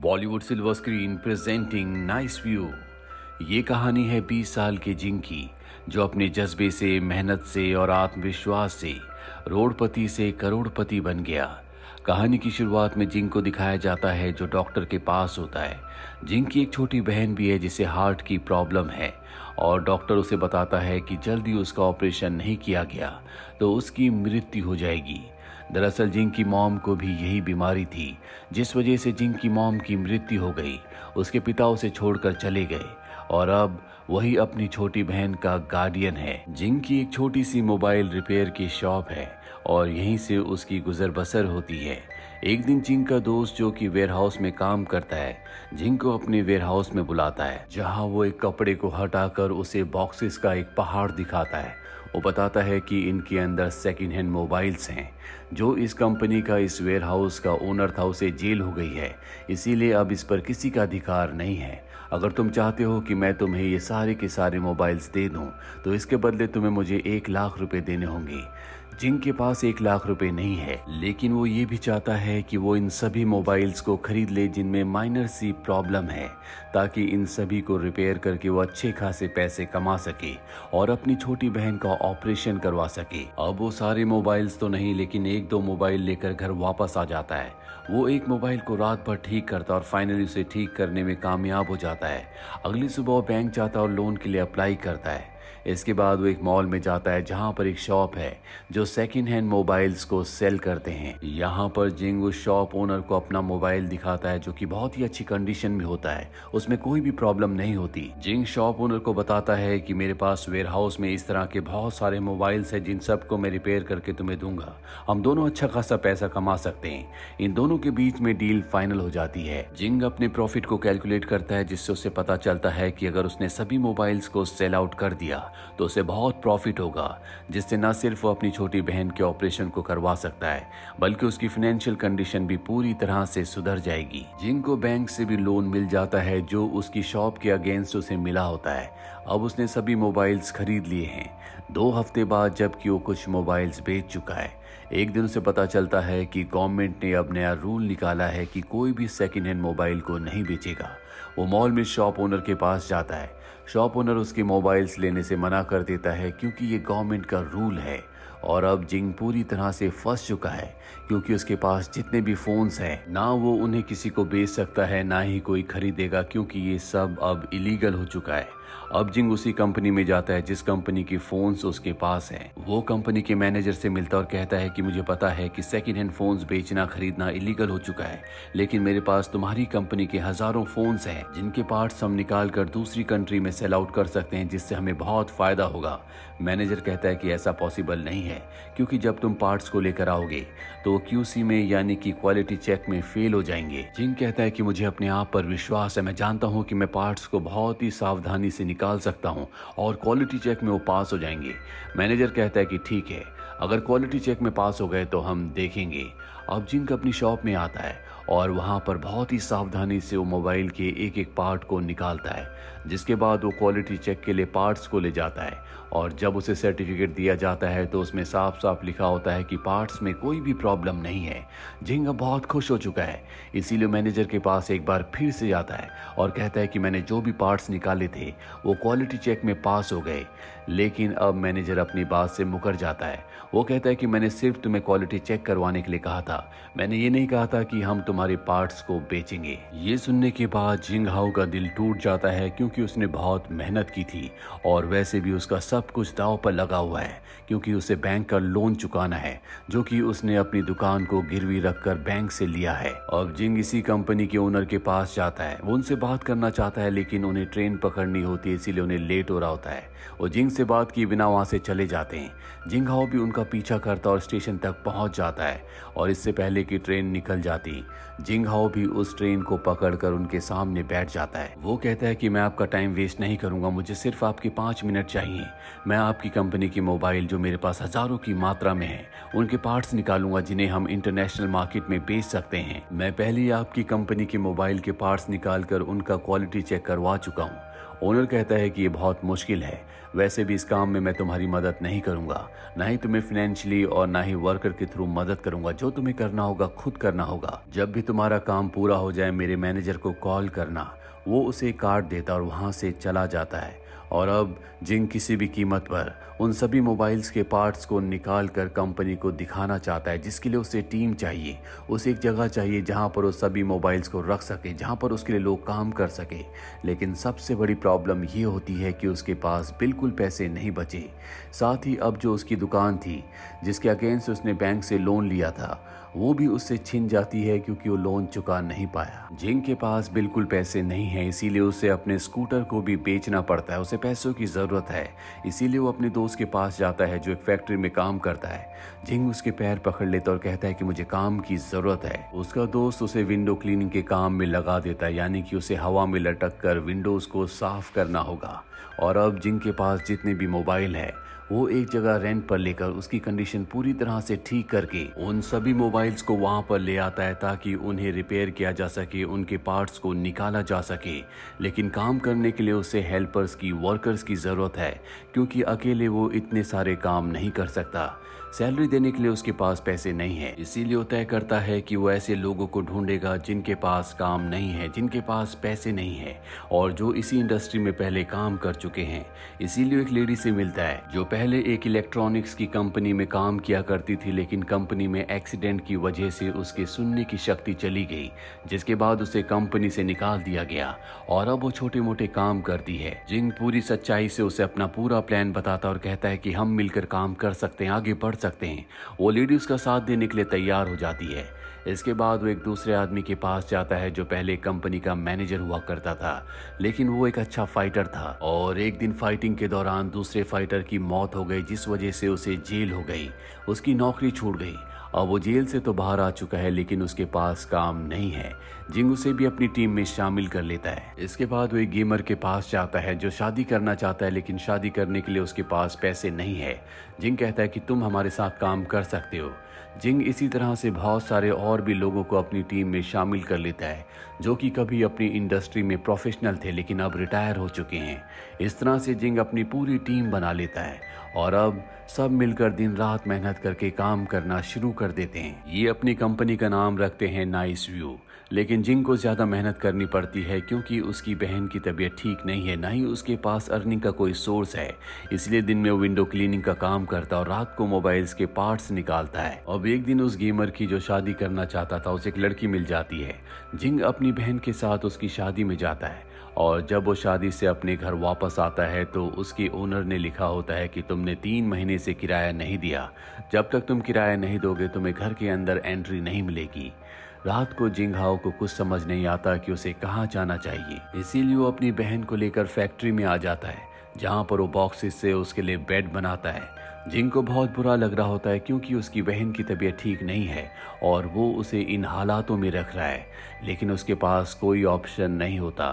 Bollywood silver screen presenting nice view. ये कहानी है 20 साल के जिंग की, जो अपने जज्बे से, मेहनत से और आत्मविश्वास से रोडपति से करोड़पति बन गया। कहानी की शुरुआत में जिंग को दिखाया जाता है जो डॉक्टर के पास होता है। जिंग की एक छोटी बहन भी है जिसे हार्ट की प्रॉब्लम है और डॉक्टर उसे बताता है कि जल्दी उसका ऑपरेशन नहीं किया गया तो उसकी मृत्यु हो जाएगी। दरअसल जिंग की मॉम को भी यही बीमारी थी, जिस वजह से जिंग की मॉम की मृत्यु हो गई। उसके पिता उसे छोड़कर चले गए और अब वही अपनी छोटी बहन का गार्डियन है। जिंग की एक छोटी सी मोबाइल रिपेयर की शॉप है और यहीं से उसकी गुजर बसर होती है। एक दिन जिंग का दोस्त जो कि वेयरहाउस में काम करता है, जिंग को अपने वेयरहाउस में बुलाता है, जहां वो एक कपड़े को हटाकर उसे बॉक्सेस का एक पहाड़ दिखाता है। वो बताता है कि इनके अंदर सेकंड हैंड मोबाइल्स हैं। जो इस कंपनी का, इस वेयरहाउस का ओनर था, उसे जेल हो गई है, इसीलिए अब इस पर किसी का अधिकार नहीं है। अगर तुम चाहते हो कि मैं तुम्हें ये सारे के सारे मोबाइल्स दे दूं तो इसके बदले तुम्हें मुझे 1 लाख रुपए देने होंगे। जिंग के पास 1 लाख रुपए नहीं है, लेकिन वो ये भी चाहता है कि वो इन सभी मोबाइल्स को खरीद ले जिनमें माइनर सी प्रॉब्लम है, ताकि इन सभी को रिपेयर करके वो अच्छे खासे पैसे कमा सके और अपनी छोटी बहन का ऑपरेशन करवा सके। अब वो सारे मोबाइल्स तो नहीं, लेकिन 1-2 मोबाइल लेकर घर वापस आ जाता है। वो एक मोबाइल को रात भर ठीक करता और फाइनली उसे ठीक करने में कामयाब हो जाता है। अगली सुबह वो बैंक जाता और लोन के लिए अप्लाई करता है। इसके बाद वो एक मॉल में जाता है जहां पर एक शॉप है जो सेकंड हैंड मोबाइल्स को सेल करते हैं। यहाँ पर जिंग उस शॉप ओनर को अपना मोबाइल दिखाता है जो कि बहुत ही अच्छी कंडीशन में होता है, उसमें कोई भी प्रॉब्लम नहीं होती। जिंग शॉप ओनर को बताता है कि मेरे पास वेयरहाउस में इस तरह के बहुत सारे मोबाइल्स हैं जिन सबको मैं रिपेयर करके तुम्हें दूंगा। हम दोनों अच्छा खासा पैसा कमा सकते हैं। इन दोनों के बीच में डील फाइनल हो जाती है। जिंग अपने प्रॉफिट को कैलकुलेट करता है, जिससे उसे पता चलता है कि अगर उसने सभी मोबाइल्स को सेल आउट कर दिया तो उसे बहुत प्रॉफिट होगा, जिससे न सिर्फ वो अपनी छोटी बहन के ऑपरेशन को करवा सकता है, बल्कि उसकी फाइनेंशियल कंडीशन भी पूरी तरह से सुधर जाएगी। जिंग को बैंक से भी लोन मिल जाता है जो उसकी शॉप के अगेंस्ट उसे मिला होता है। अब उसने सभी मोबाइल्स खरीद लिए हैं। 2 हफ्ते बाद जबकि वो कुछ मोबाइल्स बेच चुका है, एक दिन उसे पता चलता है कि गवर्नमेंट ने अब नया रूल निकाला है कि कोई भी सेकंड हैंड मोबाइल को नहीं बेचेगा। वो मॉल में शॉप ओनर के पास जाता है। शॉप ओनर उसके मोबाइल्स लेने से मना कर देता है क्योंकि ये गवर्नमेंट का रूल है। और अब जिंग पूरी तरह से फंस चुका है क्योंकि उसके पास जितने भी फोन्स हैं, ना वो उन्हें किसी को बेच सकता है, ना ही कोई खरीदेगा, क्योंकि ये सब अब इलीगल हो चुका है। अब जिंग उसी कंपनी में जाता है जिस कंपनी की फोन्स उसके पास हैं। वो कंपनी के मैनेजर से मिलता और कहता है कि मुझे पता है कि सेकंड हैंड फोन्स बेचना खरीदना इलीगल हो चुका है, लेकिन मेरे पास तुम्हारी कंपनी के हजारों फोन्स हैं जिनके पार्ट्स हम निकाल कर दूसरी कंट्री में सेल आउट कर सकते हैं, जिससे हमें बहुत फायदा होगा। मैनेजर कहता है कि ऐसा पॉसिबल नहीं है, क्योंकि जब तुम पार्ट्स को लेकर आओगे तो QC में यानी कि क्वालिटी चेक में फेल हो जाएंगे। जिंग कहता है कि मुझे अपने आप पर विश्वास है, मैं जानता हूं कि मैं पार्ट्स को बहुत ही सावधानी से निकाल सकता हूं और क्वालिटी चेक में वो पास हो जाएंगे। मैनेजर कहता है कि ठीक है, अगर क्वालिटी चेक में पास हो गए तो हम देखेंगे। अब जिंग अपनी शॉप में आता है और वहां पर बहुत ही सावधानी से वो मोबाइल के एक एक पार्ट को निकालता है, जिसके बाद वो क्वालिटी चेक के लिए पार्ट्स को ले जाता है और जब उसे सर्टिफिकेट दिया जाता है तो उसमें साफ साफ लिखा होता है कि पार्ट्स में कोई भी प्रॉब्लम नहीं है। जिंग अब बहुत खुश हो चुका है, इसीलिए मैनेजर के पास एक बार फिर से जाता है और कहता है कि मैंने जो भी पार्ट्स निकाले थे वो क्वालिटी चेक में पास हो गए। लेकिन अब मैनेजर अपनी बात से मुकर जाता है। वो कहता है कि मैंने सिर्फ तुम्हें क्वालिटी चेक करवाने के लिए कहा था, मैंने ये नहीं कहा था कि हम तुम्हारे पार्ट्स को बेचेंगे। ये सुनने के बाद जिंग हाओ का दिल टूट जाता है, क्योंकि उसने बहुत मेहनत की थी और वैसे भी उसका सब कुछ दांव पर लगा हुआ है, क्योंकि उसे बैंक का लोन चुकाना है जो कि उसने अपनी दुकान को गिरवी रखकर बैंक से लिया है। अब जिंग इसी कंपनी के ओनर के पास जाता है। वो उनसे बात करना चाहता है, लेकिन उन्हें ट्रेन पकड़नी होती है, इसीलिए उन्हें लेट हो रहा होता है। वो जिंग से बात किए बिना वहां से चले जाते हैं। जिंग हाओ भी उनका पीछा करता और स्टेशन तक पहुंच जाता है और इससे पहले कि ट्रेन निकल जाती, जिंग हाओ भी उस ट्रेन को पकड़कर उनके सामने बैठ जाता है। वो कहता है कि मैं आपका टाइम वेस्ट नहीं करूंगा, मुझे सिर्फ आपके 5 मिनट चाहिए। मैं आपकी कंपनी की मोबाइल जो मेरे पास हजारों की मात्रा में है उनके पार्ट्स निकालूंगा जिन्हें हम इंटरनेशनल मार्केट में बेच सकते हैं। मैं पहले ही आपकी कंपनी की मोबाइल के पार्ट्स निकालकर उनका क्वालिटी चेक करवा चुका हूँ ओनर कहता है कि ये बहुत मुश्किल है, वैसे भी इस काम में मैं तुम्हारी मदद नहीं करूंगा, ना ही तुम्हें फाइनेंशियली और ना ही वर्कर के थ्रू मदद करूंगा। जो तुम्हें करना होगा खुद करना होगा। जब भी तुम्हारा काम पूरा हो जाए मेरे मैनेजर को कॉल करना। वो उसे काट देता और वहां से चला जाता है। और अब जिंग किसी भी कीमत पर उन सभी मोबाइल्स के पार्ट्स को निकाल कर कंपनी को दिखाना चाहता है, जिसके लिए उसे टीम चाहिए। उसे एक जगह चाहिए जहां पर वो सभी मोबाइल्स को रख सके, जहां पर उसके लिए लोग काम कर सके। लेकिन सबसे बड़ी प्रॉब्लम ये होती है कि उसके पास बिल्कुल पैसे नहीं बचे। साथ ही अब जो उसकी दुकान थी जिसके अगेंस्ट उसने बैंक से लोन लिया था, वो भी उससे छिन जाती है क्योंकि वो लोन चुका नहीं पाया। जिंग के पास बिल्कुल पैसे नहीं है, इसीलिए उसे अपने स्कूटर को भी बेचना पड़ता है। उसे पैसों की जरूरत है, इसीलिए वो अपने दोस्त के पास जाता है जो एक फैक्ट्री में काम करता है। जिंग उसके पैर पकड़ लेता और कहता है कि मुझे काम की जरूरत है। उसका दोस्त उसे विंडो क्लीनिंग के काम में लगा देता है, यानी कि उसे हवा में लटक कर विंडोज को साफ करना होगा। और अब जिंग के पास जितने भी मोबाइल है वो एक जगह रेंट पर लेकर उसकी कंडीशन पूरी तरह से ठीक करके उन सभी मोबाइल्स को वहां पर ले आता है ताकि उन्हें रिपेयर किया जा सके, उनके पार्ट्स को निकाला जा सके। लेकिन काम करने के लिए उसे हेल्पर्स की, वर्कर्स की ज़रूरत है, क्योंकि अकेले वो इतने सारे काम नहीं कर सकता। सैलरी देने के लिए उसके पास पैसे नहीं है, इसीलिए वो तय करता है कि वो ऐसे लोगों को ढूंढेगा जिनके पास काम नहीं है, जिनके पास पैसे नहीं है और जो इसी इंडस्ट्री में पहले काम कर चुके हैं। इसीलिए एक लेडी से मिलता है जो पहले एक इलेक्ट्रॉनिक्स की कंपनी में काम किया करती थी, लेकिन कंपनी में एक्सीडेंट की वजह से उसके सुनने की शक्ति चली गई, जिसके बाद उसे कंपनी से निकाल दिया गया और अब वो छोटे मोटे काम करती है। जिंग पूरी सच्चाई से उसे अपना पूरा प्लान बताता और कहता है कि हम मिलकर काम कर सकते हैं, आगे बढ़ सकते हैं। वो लेडी उसका साथ देने के लिए तैयार हो जाती है। इसके बाद वो एक दूसरे आदमी के पास जाता है जो पहले कंपनी का मैनेजर हुआ करता था, लेकिन वो एक अच्छा फाइटर था और एक दिन फाइटिंग के दौरान दूसरे फाइटर की मौत हो गई, जिस वजह से उसे जेल हो गई, उसकी नौकरी छूट गई। अब वो जेल से तो बाहर आ चुका है, लेकिन उसके पास काम नहीं है। जिंग उसे भी अपनी टीम में शामिल कर लेता है। इसके बाद वो एक गेमर के पास जाता है जो शादी करना चाहता है, लेकिन शादी करने के लिए उसके पास पैसे नहीं है। जिंग कहता है कि तुम हमारे साथ काम कर सकते हो। जिंग इसी तरह से बहुत सारे और भी लोगों को अपनी टीम में शामिल कर लेता है जो कि कभी अपनी इंडस्ट्री में प्रोफेशनल थे लेकिन अब रिटायर हो चुके हैं। इस तरह से जिंग अपनी पूरी टीम बना लेता है और अब सब मिलकर दिन रात मेहनत करके काम करना शुरू कर देते हैं। ये अपनी कंपनी का नाम रखते हैं नाइस व्यू। लेकिन जिंग को ज्यादा मेहनत करनी पड़ती है क्योंकि उसकी बहन की तबीयत ठीक नहीं है, ना ही उसके पास अर्निंग का कोई सोर्स है। इसलिए दिन में वो विंडो क्लीनिंग का काम करता और रात को मोबाइल्स के पार्ट्स निकालता है। अब एक दिन उस गेमर की जो शादी करना चाहता था उसे एक लड़की मिल जाती है। जिंग अपनी बहन के साथ उसकी शादी में जाता है और जब वो शादी से अपने घर वापस आता है तो उसके ओनर ने लिखा होता है कि तुमने 3 महीने से किराया नहीं दिया, जब तक तुम किराया नहीं दोगे तुम्हें घर के अंदर एंट्री नहीं मिलेगी। रात को जिंगहाओ को कुछ समझ नहीं आता कि उसे कहाँ जाना चाहिए, इसीलिए वो अपनी बहन को लेकर फैक्ट्री में आ जाता है जहाँ पर वो बॉक्सेस से उसके लिए बेड बनाता है। जिंग को बहुत बुरा लग रहा होता है क्योंकि उसकी बहन की तबीयत ठीक नहीं है और वो उसे इन हालातों में रख रहा है, लेकिन उसके पास कोई ऑप्शन नहीं होता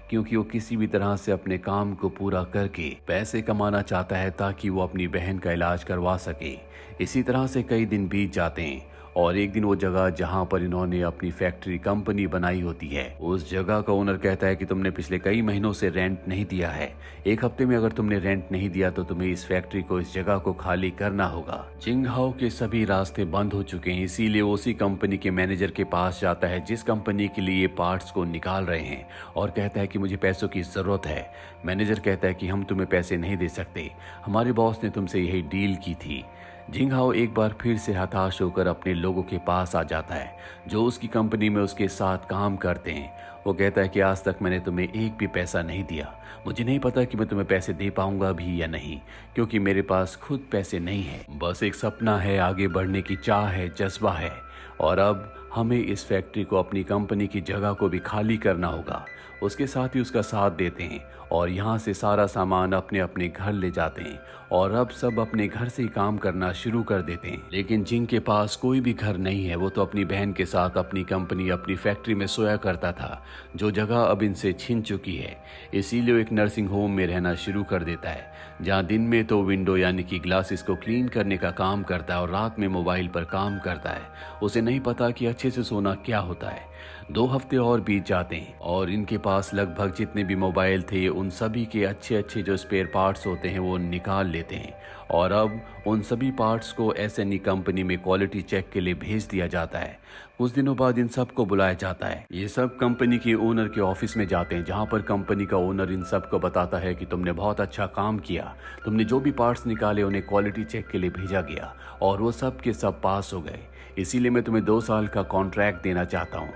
क्योंकि वो किसी भी तरह से अपने काम को पूरा करके पैसे कमाना चाहता है ताकि वो अपनी बहन का इलाज करवा सके। इसी तरह से कई दिन बीत जाते हैं और एक दिन वो जगह जहां पर इन्होंने अपनी फैक्ट्री कंपनी बनाई होती है, उस जगह का ओनर कहता है कि तुमने पिछले कई महीनों से रेंट नहीं दिया है। 1 हफ्ते में अगर तुमने रेंट नहीं दिया तो तुम्हें इस फैक्ट्री को, इस जगह को खाली करना होगा। जिंगहाओ के सभी रास्ते बंद हो चुके हैं, इसीलिए वो उसी कंपनी के मैनेजर के पास जाता है जिस कंपनी के लिए पार्ट्स को निकाल रहे हैं और कहता है कि मुझे पैसों की जरूरत है। मैनेजर कहता है कि हम तुम्हें पैसे नहीं दे सकते, हमारे बॉस ने तुमसे यही डील की थी। जिंगहाओ एक बार फिर से हताश होकर अपने लोगों के पास आ जाता है जो उसकी कंपनी में उसके साथ काम करते हैं। वो कहता है कि आज तक मैंने तुम्हें एक भी पैसा नहीं दिया, मुझे नहीं पता कि मैं तुम्हें पैसे दे पाऊंगा भी या नहीं, क्योंकि मेरे पास खुद पैसे नहीं है। बस एक सपना है, आगे बढ़ने की चाह है, जज्बा है और अब हमें इस फैक्ट्री को, अपनी कंपनी की जगह को भी खाली करना होगा। उसके साथ ही उसका साथ देते हैं और यहाँ से सारा सामान अपने अपने घर ले जाते हैं और अब सब अपने घर से ही काम करना शुरू कर देते हैं। लेकिन जिंग के पास कोई भी घर नहीं है, वो तो अपनी बहन के साथ अपनी कंपनी, अपनी फैक्ट्री में सोया करता था जो जगह अब इनसे छिन चुकी है। इसीलिए वो एक नर्सिंग होम में रहना शुरू कर देता है जहाँ दिन में तो विंडो यानी कि ग्लासेस को क्लीन करने का काम करता है और रात में मोबाइल पर काम करता है। उसे नहीं पता कि अच्छे से सोना क्या होता है। 2 हफ्ते और बीत जाते हैं और इनके पास लगभग जितने भी मोबाइल थे उन सभी के अच्छे अच्छे जो स्पेयर पार्ट्स होते हैं वो निकाल लेते हैं और अब उन सभी पार्ट्स को एसएनई कंपनी में क्वालिटी चेक के लिए भेज दिया जाता है। कुछ दिनों बाद इन सब को बुलाया जाता है। ये सब कंपनी के ओनर के ऑफिस में जाते हैं, जहां पर कंपनी का ओनर इन सब को बताता है कि तुमने बहुत अच्छा काम किया, तुमने जो भी पार्ट्स निकाले उन्हें क्वालिटी चेक के लिए भेजा गया और वो सब के सब पास हो गए, इसीलिए मैं तुम्हें 2 साल का कॉन्ट्रैक्ट देना चाहता हूँ।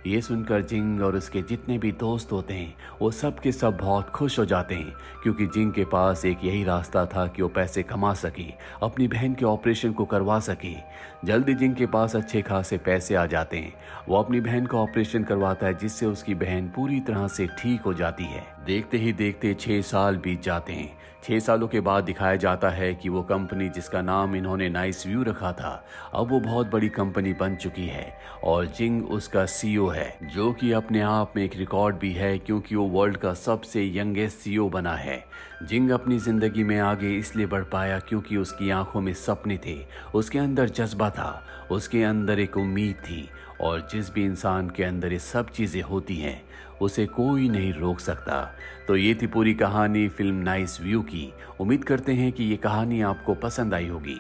ये सुनकर जिंग और उसके जितने भी दोस्त होते हैं वो सब के सब बहुत खुश हो जाते हैं, क्योंकि जिंग के पास एक यही रास्ता था कि वो पैसे कमा सके, अपनी बहन के ऑपरेशन को करवा सके। जल्दी जिंग के पास अच्छे खासे पैसे आ जाते हैं। वो अपनी बहन का ऑपरेशन करवाता है, जिससे उसकी बहन पूरी तरह से ठीक हो जाती है। देखते ही देखते 6 साल बीत जाते हैं। 6 सालों के बाद दिखाया जाता है कि वो कंपनी जिसका नाम इन्होंने नाइस व्यू रखा था, अब वो बहुत बड़ी कंपनी बन चुकी है और जिंग उसका सीईओ है, जो कि अपने आप में एक रिकॉर्ड भी है, क्योंकि वो वर्ल्ड का सबसे यंगेस्ट सीईओ बना है। जिंग अपनी जिंदगी में आगे इसलिए बढ़ पाया क्योंकि उसकी आंखों में सपने थे, उसके अंदर जज्बा था, उसके अंदर एक उम्मीद थी, और जिस भी इंसान के अंदर ये सब चीजें होती हैं उसे कोई नहीं रोक सकता। तो ये थी पूरी कहानी फिल्म नाइस व्यू की। उम्मीद करते हैं कि ये कहानी आपको पसंद आई होगी।